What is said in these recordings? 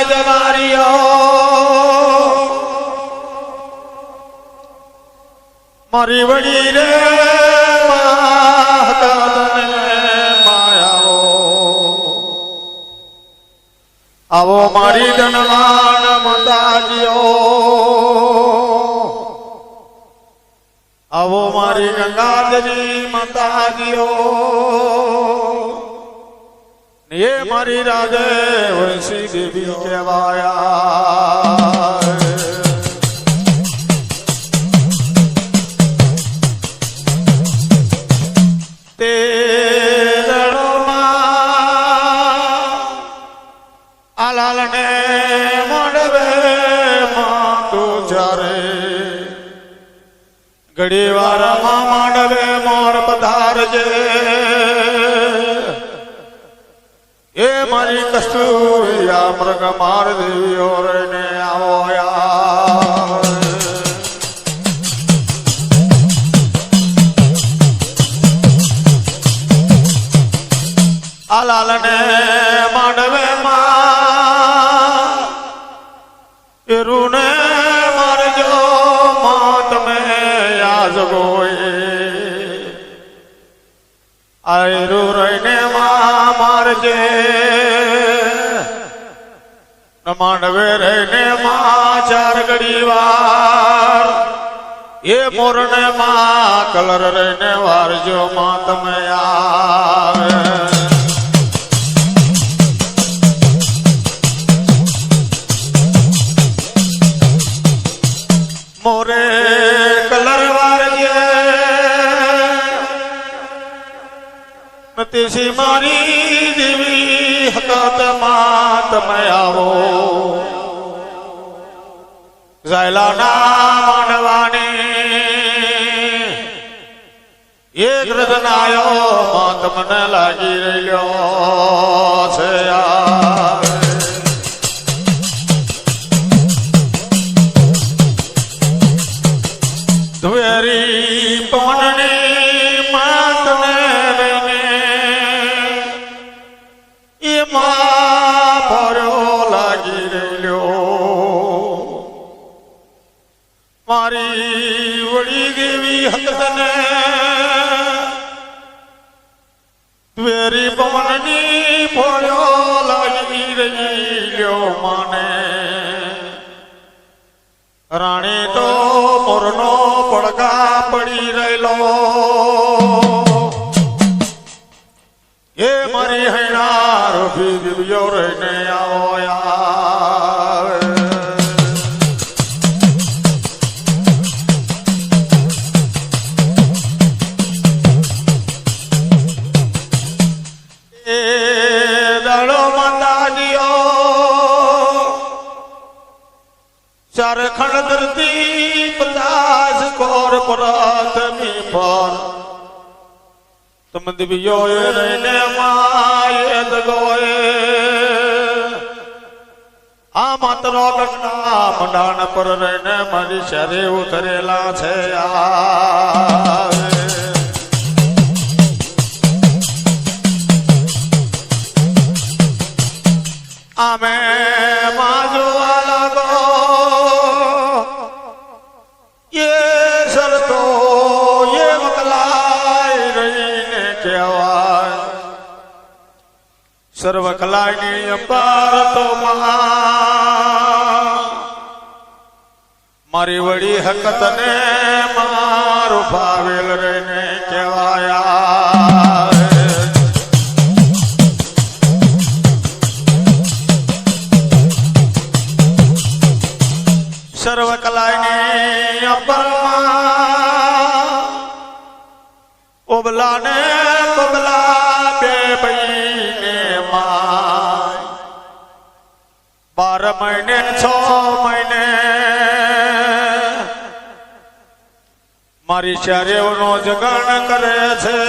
जवारियो मारी वड़ी रे मायाओ आवो मारी धनवान माताजियो आवो मारी गंगाधरी माताजियो ये मारी राजे वंशी देवी कहवाया आलाल ने मोड़वे मातू चारे घड़ी वार मांडवे मोर पधार जे ये मारी कस्तूरिया मृग मार देवी और ने आवो यार आलाल ने मांडवे रूने मार जो मात में याज गोए आए रू रहने मार जे न मांडवे रहने चार गड़ीवार ये मोरने कलर रहने वार जो मात में यार मोरे कलर वारिये नतीसी मारी देवी हकत मात में आवो जायला ना मानवानी ये ग्रदनायो मात मन लागी रहियो छे यार द्वेरी पवननी मात ने ये मां भरो लागी रहियो मारी वड़ी देवी हकत ने द्वेरी पवननी भरो लागी रहियो माने राणी तो मोरनो पड़गा पड़ी रहेलो ये मारी हैनार भी दिव्यो रहने आओ यार ए दाड़ो माता दियो चार खंड धरती 50 कोर परातमी पर तुम दिव्यो रहने माये दगोए आ मातरो गणना मंडान पर रहने मारी शरे उतरेला छे यार आमे माजो अलगो ये शर्तो ये मकलाई रही ने कहवाय सर्व कलाई अपार तो महा मारी वड़ी हकत ने मारू भावेल रहने कहवाया सर्व कलाइनी अपरमा उबला ने बबला बेबईने माय 12 महीने 6 महीने मारी शरीरनो जगन करे छे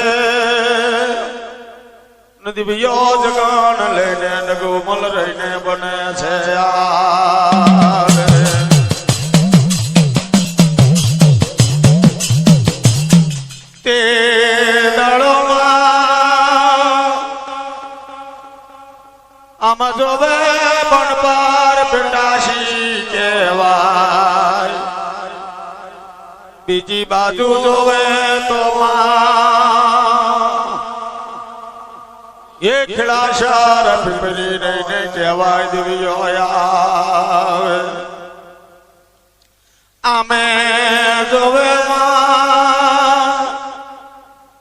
नदी बियो जगन लेने नगुमल रहीने बने छे यार ते दाड़ो आम जोवे बनपा બીજી બાજુ જોવે તો એ ખીલાશાર પીપળી રહીને કહેવાય દિવ્યો આવે આમે જોવે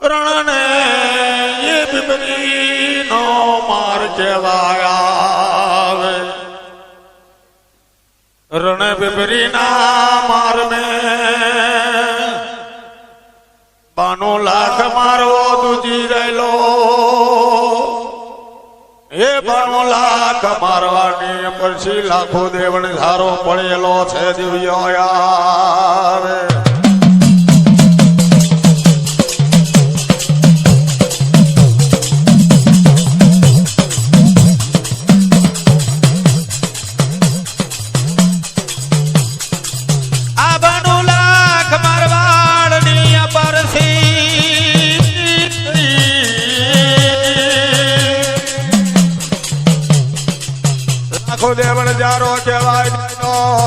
રણને એ પીપળી નો માર કહેવાય આવે રણ પીપળી ના માર ને બાનો લાખ મારવો દૂજી રહેલો એ બાનો લાખ મારવાની પછી લાખો દેવણ ધારો પડેલો છે દિવ્યો આવે લાખો દેવણ જારો કહેવાય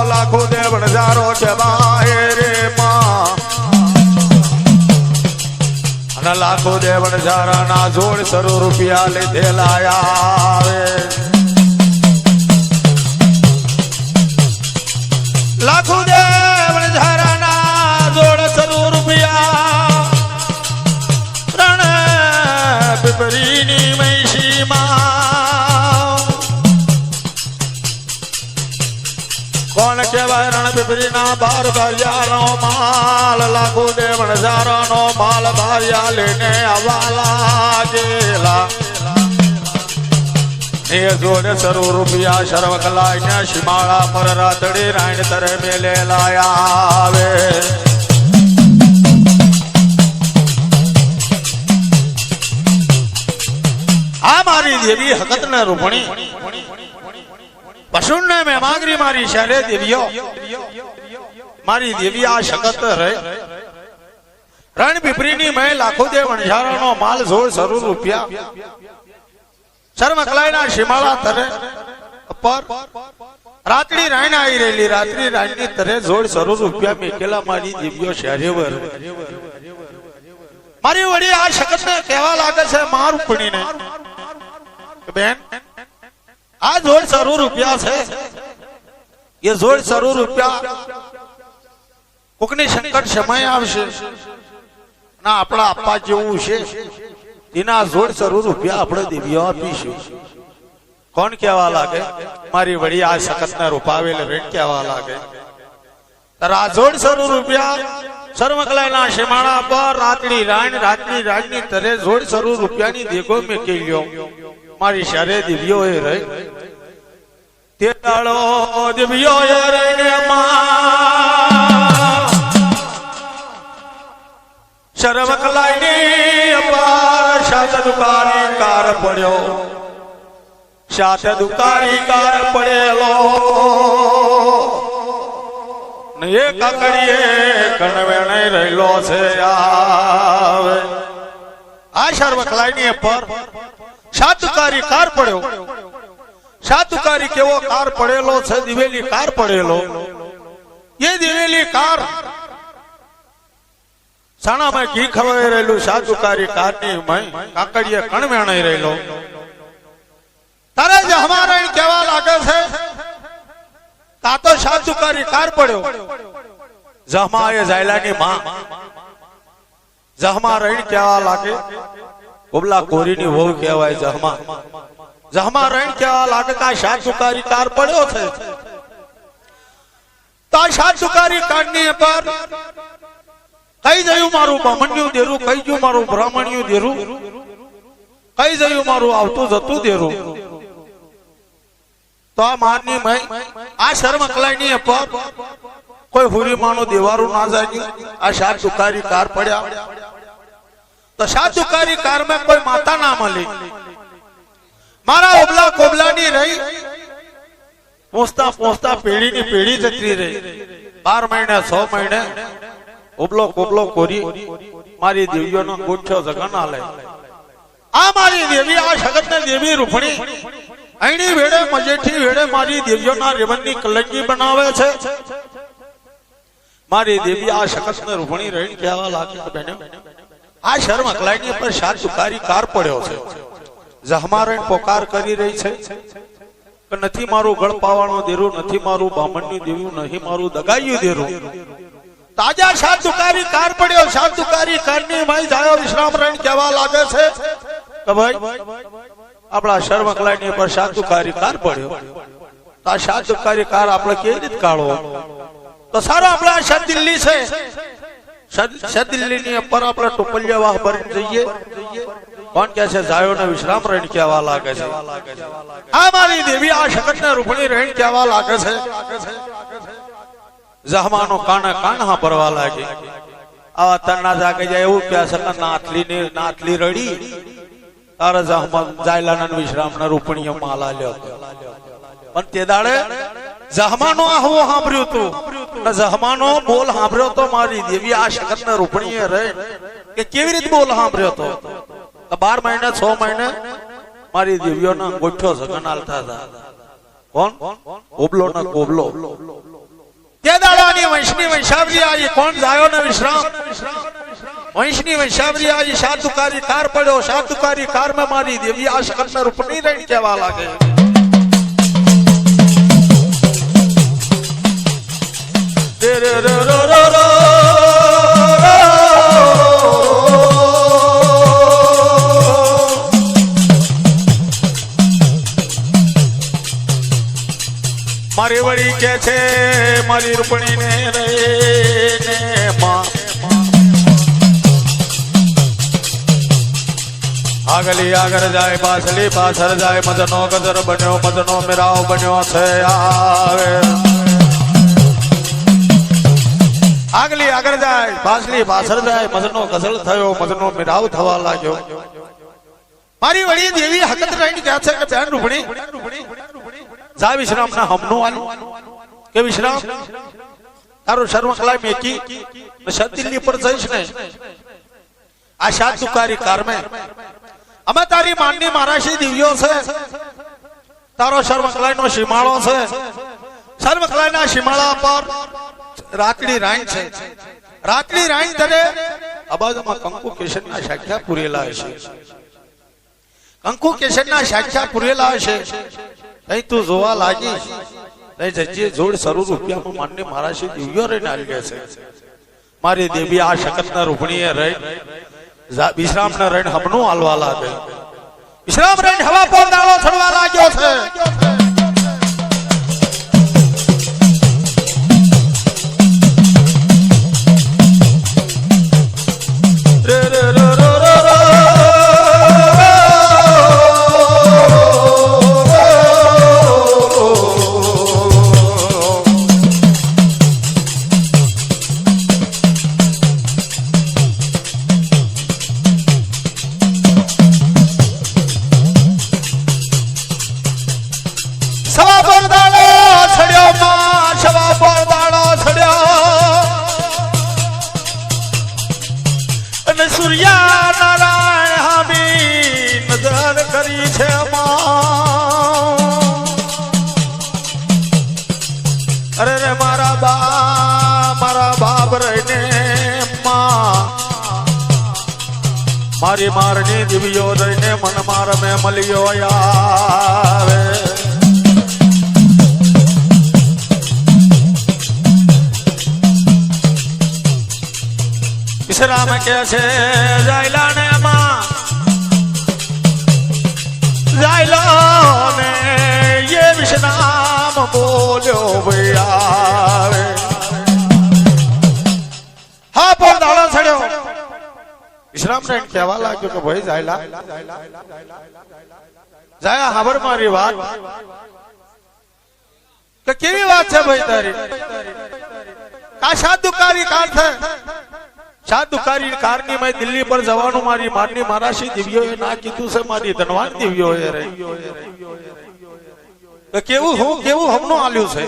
લાખો દેવણ જારો કહેવાય રે માં અને લાખો દેવણ જારા ના જોડ સરો રૂપિયા લીધેલા આવે લાખો દેવણ જારા ના જોડ સરો રૂપિયા રણ પીપળીની મૈસી માં કોણ કહેવાય રણ પીપળી ના બાર ભારિયાનો માલ લાખો દેવણ જારાનો માલ ભારિયા લઈને આવવા લાગેલા એ જોડે સરો રૂપિયા શર્વ કલાઈ શિમાળા પર રાતડી રાઈણ તરે મેલેલા આવે આ મારી દેવી હકત ને રૂપણી પશુન ને મેં માંગરી મારી શરે દેવીઓ મારી દેવી આ શકત રહે રણ પીપળી ની મેં લાખો દે વણઝારાનો માલ જોડ સરૂ રૂપિયા શર્મ કલાઈના શિમાળા તરે પર રાત્રી રાઈન આવી રહેલી રાત્રી રાઈન ની તરે જોડ સરૂ રૂપિયા મેકેલા મારી દેવીઓ શરે વર મારી વડી આ શકત ને કહેવા લાગે છે માર ઉપડીને બેન આ જોડ સરૂ રૂપિયા છે એ જોડ સરૂ રૂપિયા કોકની સંકટ સમય આવશે ના આપણા આપવા જેવું છે એના જોડ સરૂ રૂપિયા આપણે દેવીઓ આપીશું કોણ કહેવા લાગે મારી વડી આ સખત ને રૂપાવેલ રેટ કહેવા લાગે આ જોડ સરૂ રૂપિયા શર્મકલાઈના શેમાળા પર રાતડી રાઈન ની તરે જોડ સરૂ રૂપિયાની દેખો મેં કેલ્યો મારી શરે દિવ્યો એ રહી તે દાડો દિવ્યો એ રહીને શરમ કલાઈની અપાર સાત દુકાની કાર પડ્યો સાત દુકાની કાર પડેલો ને એ કાકડીએ કણવેણે રહેલો છે આવે આ શર્મ કલાઈની અપાર સાતુકારી કાર પડ્યો સાતુકારી કેવો કાર પડેલો છે દિવેલી કાર પડેલો એ દિવેલી કાર સાણામાં ઘી ખવાઈ રહેલું સાતુકારી કારની મય કાકડીએ કણવેણાઈ રહેલો તારે જ હમારા કેવા લાગે છે તા તો સાતુકારી કાર પડ્યો જહમા એ જાયલાની માં જહમા રહીને કેવા લાગે કોબલા કોરીની વહુ કહેવાય જહમા રહીને કેવા લાગે તા સાતુકારી કાર પડ્યો છે તા સાતુકારી કારની પર કઈ જયું મારું બ્રાહ્મણ્યું દેરું કઈ ગયું મારું બ્રાહ્મણ્યું દેરું કઈ જયું મારું આવતું જતું દેરું તો આ મારની મય આ શર્મ કલાઈની પર કોઈ હુરીમાનું દેવારું ના જાય આ સાતુકારી કાર પડ્યા તો સાતુકારી કાર में કોઈ માતા ના મળી મારા ઓબલા કોબલાની રહી પોસ્તા પેઢીની પેઢી જતી રહી 12 મહિને 6 મહિને ઓબલો કોબલો કોરી મારી દેવીઓનો ગોઠ્યો જગના લે આ મારી દેવી આ જગતને દેવી રૂપણી આઈની વેડે મજેઠી વેડે મારી દેવીઓના રેવનની કલંકી બનાવે છે મારી દેવી આ શકસને રૂપણી રહીને કહેવા લાગે કે બેને આ શર્મ અકલાઈની પર સાત દુકારી કાર પડ્યો છે જહમારણ પોકાર કરી રહી છે કે નથી મારું ગળ પાવાનો દેરું, નથી મારું બામણની દેવું, નહીં મારું દગાયું દેરું. તાજા સાત દુકારી કાર પડ્યો, સાત દુકારી કારની માઈ જાયો વિશ્રામ રહીને કહેવા લાગે છે કે ભાઈ આપણા શર્મ અકલાઈની પર સાત દુકારી કાર પડ્યો. આ સાત દુકારી કાર આપણે કેવી રીતે કાઢવો? તો સારો આપણા સદ દિલ્હી છે, સદ દિલ્હી ની ઉપર આપણે ટોપલિયા વાહ ભરી જઈએ. કોણ કે છે? જાયો ને વિશ્રામ રહીને કહેવા લાગે છે આ મારી દેવી આ શકત ને રૂપણી રહીને કહેવા લાગે છે. જહમાનો કાના કાના ભરવા લાગે. આવા તરના જાગે જાય એવું કે છે નાથલી રડી તારા જહમાન જાયલાના વિશ્રામ ના રૂપણીઓ માલા લ્યો. પણ તે દાડે જહમાનો આવું સાંભળ્યું તું, જહમાનો બોલ સાંભળ્યો તો મારી દેવી આ શકત ને રૂપણીએ રહે કે કેવી રીતે બોલ સાંભળ્યો તો. 12 મહિને 6 મહિને મારી દેવીઓના ગોઠ્યો સગન આલતા હતા. કોણ? કોબલો ના કોબલો. તે દાડાની વંશની વંશાવલી આવી. કોણ? જાયો ને વિશ્રામ. વંશની વંશાવલી આવી. સાત દુકારી કાર પડ્યો, સાત દુકારી કાર માં મારી દેવી આ શકત ને રૂપણી રહીને કહેવા લાગે. મારી વળી કે છે મારી રૂપણી ને રે ને માં આગલી આગળ જાય પાછલી પાછળ જાય. મદનો ગદર બન્યો, મદનો મેરાવ બન્યો છે. આવે આગલી આગળ જાય પાછલી પાછળ જાય. મદનો ગઝલ થયો, મદનો મેરાવ થવા લાગ્યો. મારી વળી દેવી હકત રહીને કહે છે કે બેન રૂપણી જા વિશ્રામ ના હમનું આલું કે વિશ્રામ તારું શર્મ કલાઈ મેકી સદ દિલ્હી પર જઈશ ને આ સાત દુકારી કાર में અમે તારી માનની મારાશી દિવ્યો છે. તારો શર્મ કલાઈ નો સીમાળો છે. શર્મ કલાઈ ના સીમાળા પર રાતડી રાઈન છે. રાતડી રાઈન ધરે અબાજમાં કંકુ કેસર ના શાખ્યા પૂરેલા હશે. કંકુ કેસર ના શાખ્યા પૂરેલા હશે. અહીં તું જોવા લાગીશ જજે જોડ સરૂ રૂપિયામાં માનને મારાશી દિવ્યો રહીને આવી ગયા છે. મારી દેવી આ શકત ના રૂપણીએ રહી વિશ્રામ ના રહીને હમનું હાલવા લાગે. વિશ્રામ રહીને હવા પર દાળો છડવા લાગ્યો છે. મારી મારની દિવ્યો રહીને મન માર મેં મળ્યો આવે. વિશ્રામ કે છે જાયલા ને માં જાયલા ને ये વિશ્રામ બોલ્યો ભાઈ આવે. હા પર દાડો છડ્યો. વિશ્રામ ને કહેવા લાગ્યો કે ભાઈ જાયલા જાયા ખબર મારી વાત કે કેવી વાત છે ભાઈ તારી. આ સાત દુકારી કાર છે. સાત દુકારી કાર ની મેં દિલ્હી પર જવાનું મારી મારની મારાશી દિવ્યો એ ના કીધું છે. મારી ધનવાન દિવ્યો એ રે કેવું હું કેવું હમનું આલ્યું છે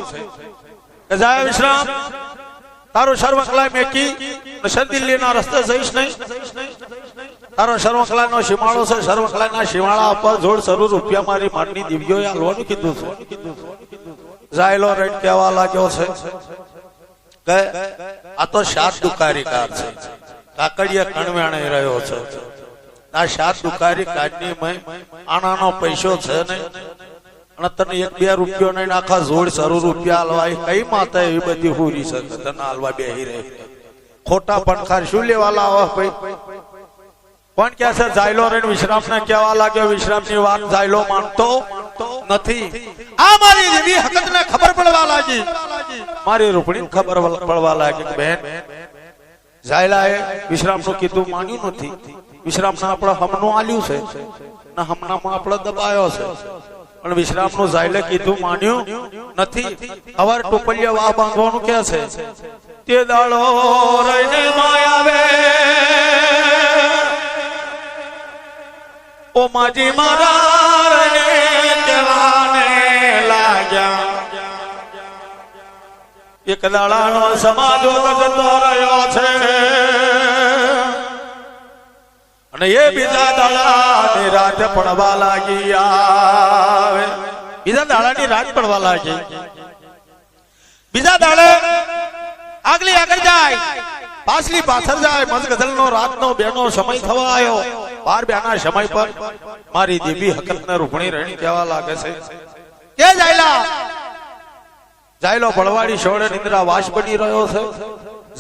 કે જાયા વિશ્રામ તારો શર્મ કલાઈ મેકી સદ દિલ્હી ના રસ્તે જઈશ નહીં. તારો શર્મકલા નો સીમાળો છે. શર્મકલા ના સીમાળા પર જોડ સરૂ રૂપિયા મારી મારની દિવ્યોએ હાલવાનું કીધું છે. જાયલો રેડ કહેવા લાગ્યો છે કે આ તો સાત દુકારી કાર છે, કાકડિયા કણવ્યાણે રહ્યો છે. આ સાત દુકારી કારની આનાનો પૈસો છે નહીં, અને તને 1-2 રૂપિયો નહીં, આખા જોડ સરૂ રૂપિયા હાલવા કઈ માતા એવી બધી હુરી છે તને હાલવા બેહી રહી. ખોટા પણખાર શું લેવા લાવો ભાઈ? કોણ કે છે જાયલો રે વિશ્રામ ને કેવા લાગ્યો? વિશ્રામ ની વાત જાયલો માનતો નથી. આ મારી દેવી હકત ને ખબર પડવા લાગી, મારી રૂપણી ખબર પડવા લાગી કે બેન જાયલાએ વિશ્રામ નું કીધું માન્યું નથી. વિશ્રામ ને આપણે હમનું આલ્યું છે ને હમણામાં આપણે દબાયો છે, પણ વિશ્રામ નું જાયલે કીધું માન્યું નથી. અવાર ટોપલિયા વાહ બાંધવાનું કે છે તે દાડો રહીને માયાવે ઓ માજી મારા ને કેવાને લાગ્યા. એક દાડાનો સમાજો જતો રહ્યો છે અને એ બીજા દાડાની રાત પડવા લાગી. આવે બીજા દાડાની રાત પડવા લાગી. બીજા દાડે આગલી આગળ જાય, પાછલી પાછળ જાય. મજ ગઝલનો રાતનો બેનો સમય થવા આવ્યો. 12 સમય પર મારી દેવી હકતને રૂપણી રણી કહેવા લાગે છે કે જાયલા જાયલો બળવાડી છોડે નિંદ્રા વાસ બની રહ્યો છે.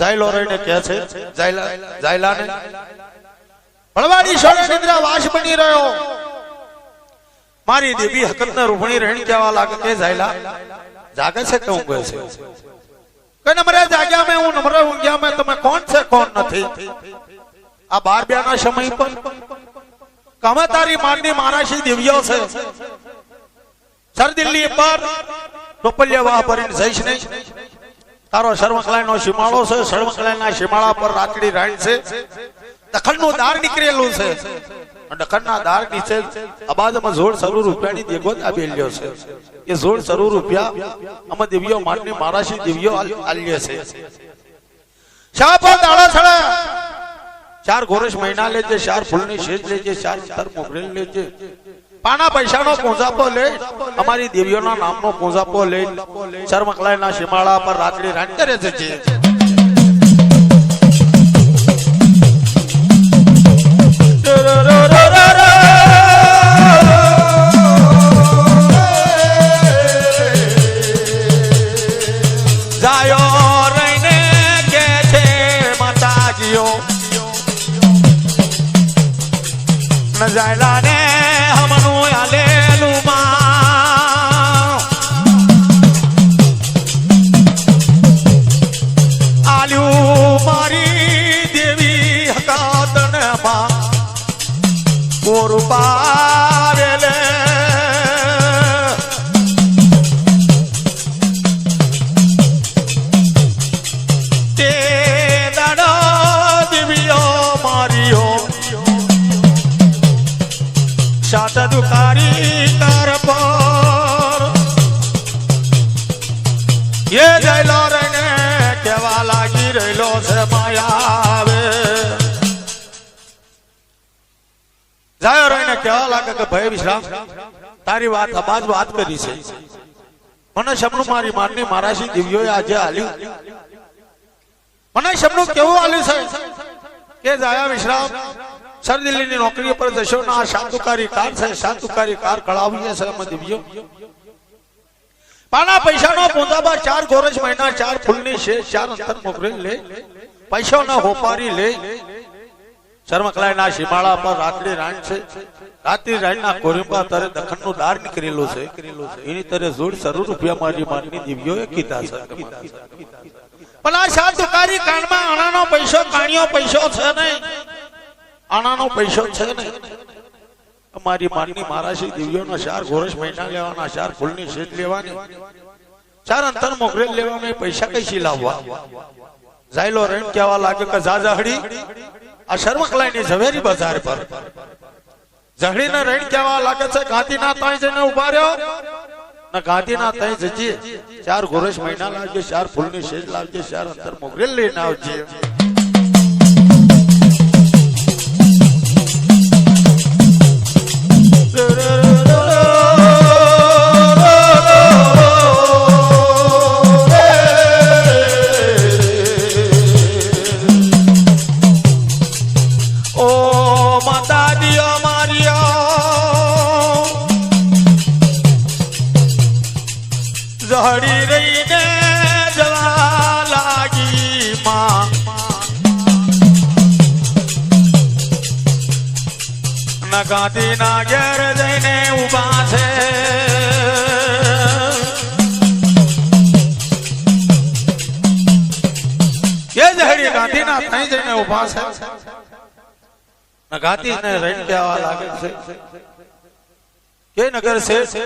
જાયલો રહીને કહે છે જાયલાને બળવાડી છોડે નિંદ્રા વાસ બની રહ્યો. મારી દેવી હકતને રૂપણી રણી કહેવા લાગે કે જાયલા જાગે છે કે ઊંઘે છે? કે નમરે જાગ્યા મેં હું નમરે ઊંઘ્યા મેં, તમે કોણ છે કોણ નથી? આ 12 સમય પર કમે તારી મારની મારાશી દિવ્યો છે. સર દિલ્હી પર ટોપલિયા વાહ ભરીને જઈશ નહીં. તારો શર્મકલાઈ નો સીમાળો છે, શર્મકલાઈ ના સીમાળા પર રાતડી રાણ છે. દખણનું દાર નીકળેલું છે, દખણના દાર નીચે અબાજમાં જોડ સરૂ રૂપિયાની દેગોદ આવેલ્યો છે. એ જોડ સરૂ રૂપિયા અમે દિવ્યો મારની મારાશી દિવ્યો આલ્ય છે. શા પર દાડા છડે 4 ગોરસ મહિના લેજે, 4 ફૂલની શેજ લેજે, 4 અંતર મોકરેલ લેજે. પાના પૈસાનો પૂંજાપો લે, અમારી દેવીઓના નામનો પૂંજાપો લે. શર્મકલાઈના સીમાળા પર રાત્રિ રાણ કરે છે. જાયો રહીને કે છે માતાજીઓ જાયલા ને હમનું આલેલું માં આલ્યું મારી દેવી હકાત ને માં કોરું પાવેલે. તે દાડા દેવીઓ મારીઓ સાત દુકારી કાર પર એ જયલો રહીને કેવા લાગી રહેલો છે માયાવે. જાયો રહીને કેવા લાગે કે ભાઈ વિશ્રામ તારી વાત અબાજ વાત કરી છે. મને શમનું મારી મારની મારાશી દિવ્યોએ આજે આલ્યું. મને શમનું કેવું આલ્યું છે કે જાયા વિશ્રામ સર દિલ્હીની નોકરી પર જશો ને આ સાતુકારી કાર છે, સાતુકારી કાર કળાવીએ છે અમે દિવ્યો. પાના પૈસાનો પૂંજાબા 4 ગોરજ મહિના, 4 ફૂલની શેષ, 4 અંતર મોકરેલ લે. પૈસો ન હોપારી લે. શર્મકલાઈના સીમાળા પર રાત્રિ રાણ છે. રાત્રિ રાણના કોરિંબા તરે દખણનું દાર નીકળેલું છે. એની તરે જોડ સરૂ રૂપિયા મારી મારની દિવ્યોએ કીધા છે. પણ આ સાતુકારી કાનમાં આણાનો પૈસો કાણિયો પૈસો છે નહીં, આણાનો પૈસો છે નહીં. અમારી મારની મારાશી દિવ્યોનો 4 ગોરસ મહિના લેવાના, 4 ફૂલની શેજ લેવાની, 4 અંતર મોકરેલ લેવાના. પૈસા કઈથી લાવવા? જાયલો રેણ કેવા લાગે કે જાજહડી આ શર્મકલાઈની ઝવેરી બજાર પર ઝહડીને રેણ કેવા લાગે છે ગાંધીના તાઈ જઈને ઉભા રહ્યો ને ગાંધીના તાઈ જજે 4 ગોરસ મહિના લાવજે, 4 ફૂલની શેજ લાવજે, 4 અંતર મોકરેલ લઈને આવજે. લઈને જવા લાગી માં ગાંધી ના ઘેર જઈને ઉભા છે એ જહડી ગાંધી ના થઈ જઈને ઉભા છે ગાંધી ને રહીને કહેવા લાગે છે કે નગર છે